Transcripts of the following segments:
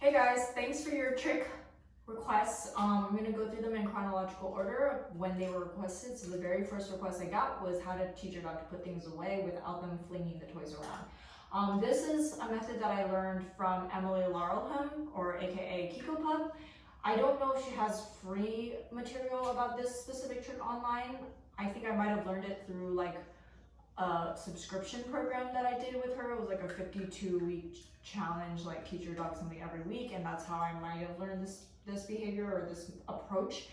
Hey guys, thanks for your trick requests. I'm going to go through them in chronological order when they were requested. So the very first request I got was how to teach your dog to put things away without them flinging the toys around. This is a method that I learned from Emily Larlham, or aka Kiko Pup. I don't know if she has free material about this specific trick online. I think I might have learned it through like a subscription program that I did with her. It was like a 52-week challenge, like teach your dog something every week, and that's how I might have learned this behavior or this approach.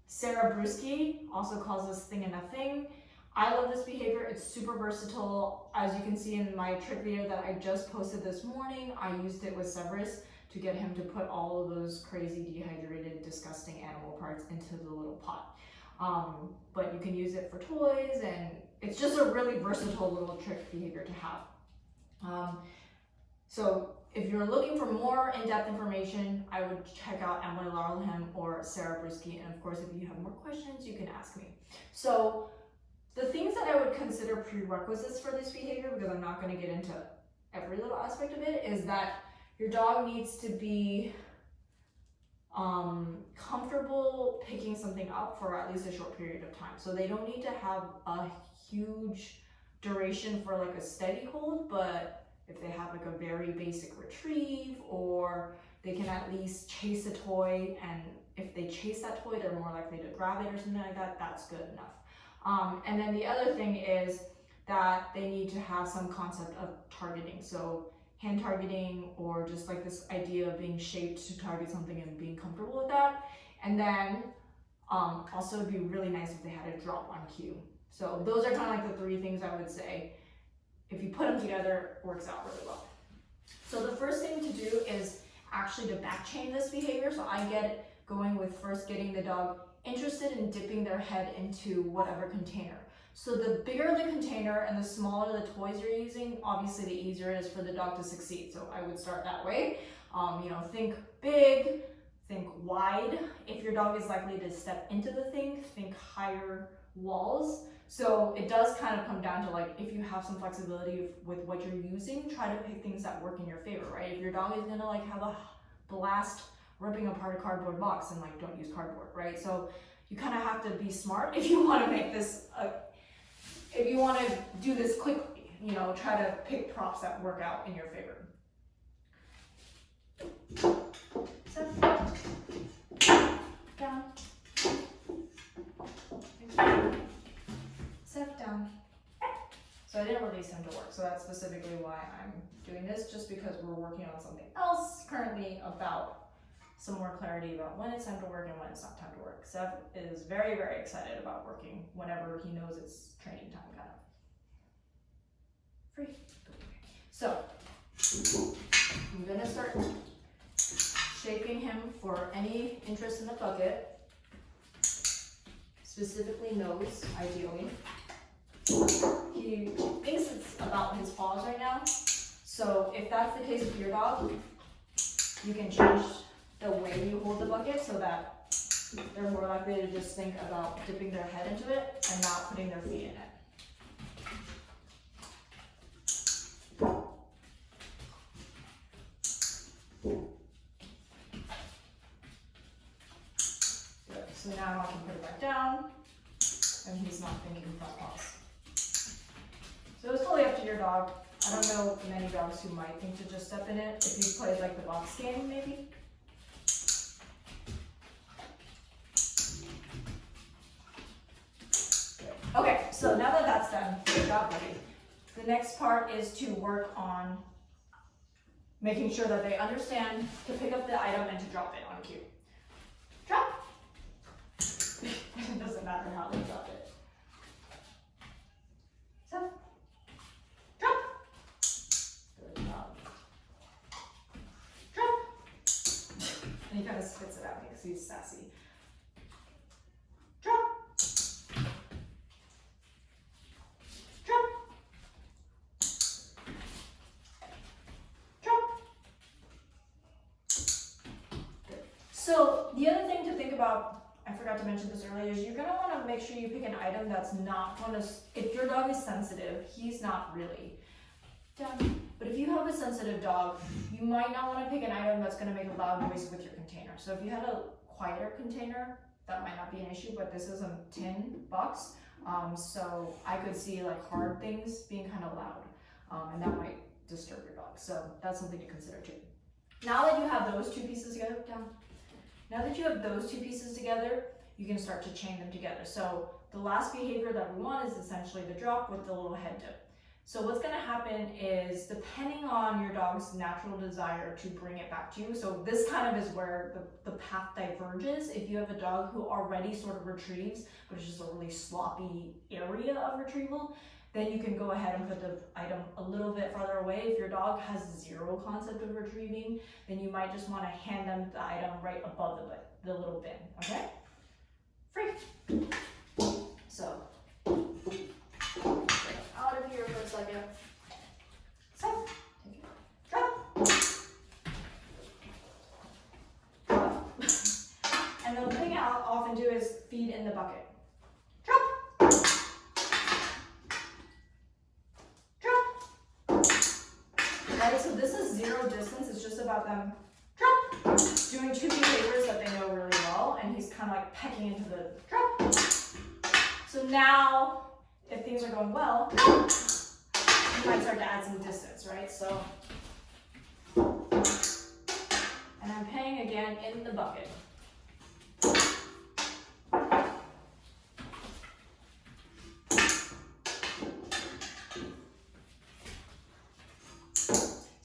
Sara Brueske also calls this thing and a thing. I love this behavior. It's super versatile. As you can see in my trick video that I just posted this morning, I used it with Severus to get him to put all of those crazy dehydrated, disgusting animal parts into the little pot. But you can use it for toys, and it's just a really versatile little trick behavior to have. So if you're looking for more in-depth information, I would check out Emily Larlham or Sara Brueske, and of course if you have more questions you can ask me. So the things that I would consider prerequisites for this behavior, because I'm not going to get into every little aspect of it, is that your dog needs to be comfortable picking something up for at least a short period of time. So they don't need to have a huge duration for like a steady hold, but if they have like a very basic retrieve, or they can at least chase a toy, and if they chase that toy they're more likely to grab it or something like that, that's good enough. And then the other thing is that they need to have some concept of targeting. So hand targeting, or just like this idea of being shaped to target something and being comfortable with that. And then also it'd be really nice if they had a drop on cue. So those are kind of like the three things I would say. If you put them together, it works out really well. So the first thing to do is actually to back chain this behavior. So I get it going with first getting the dog interested in dipping their head into whatever container. So the bigger the container and the smaller the toys you're using, obviously the easier it is for the dog to succeed. So I would start that way. Think big, think wide. If your dog is likely to step into the thing, think higher walls. So it does kind of come down to like, if you have some flexibility with what you're using, try to pick things that work in your favor, right? If your dog is gonna like have a blast ripping apart a cardboard box, and like don't use cardboard, right? So you kind of have to be smart if you want to make this if you want to do this quickly, try to pick props that work out in your favor. Set down. Set down. So I didn't release him to work, so that's specifically why I'm doing this, just because we're working on something else currently about some more clarity about when it's time to work and when it's not time to work. Seth is very, very excited about working whenever he knows it's training time, kind of. Free. So I'm gonna start shaping him for any interest in the bucket, specifically nose, ideally. He thinks it's about his paws right now. So if that's the case with your dog, you can change the way you hold the bucket so that they're more likely to just think about dipping their head into it and not putting their feet in it. Good. So now I can put it back down, and he's not thinking front paws. So it's totally up to your dog. I don't know many dogs who might think to just step in it. If you played like the box game, maybe. Okay, so now that that's done, good job, buddy. The next part is to work on making sure that they understand to pick up the item and to drop it on cue. Drop. It doesn't matter how they drop it. So, drop. Good job. Drop. And he kind of spits it out because he's sassy. Drop. So the other thing to think about, I forgot to mention this earlier, is you're going to want to make sure you pick an item that's not going to, if your dog is sensitive, he's not really. But if you have a sensitive dog, you You might not want to pick an item that's going to make a loud noise with your container. So if you had a quieter container, that might not be an issue, but this is a tin box. So I could see like hard things being kind of loud, and that might disturb your dog. So that's something to consider too. Now that you have those two pieces together, you can start to chain them together. So the last behavior that we want is essentially the drop with the little head dip. So what's going to happen is, depending on your dog's natural desire to bring it back to you, so this kind of is where the path diverges. If you have a dog who already sort of retrieves, but it's just a really sloppy area of retrieval, then you can go ahead and put the item a little bit farther away. If your dog has zero concept of retrieving, then you might just want to hand them the item right above the little bin, okay? Free. So, out of here for a second. So, take it. Drop. Drop. And the thing I'll often do is feed in the bucket. Drop. Drop. Right, so this is zero distance. It's just about them drop, doing two behaviors that they know really well, and he's kind of like pecking into the drop. So now, if things are going well, you might start to add some distance, right? So, and I'm paying again in the bucket.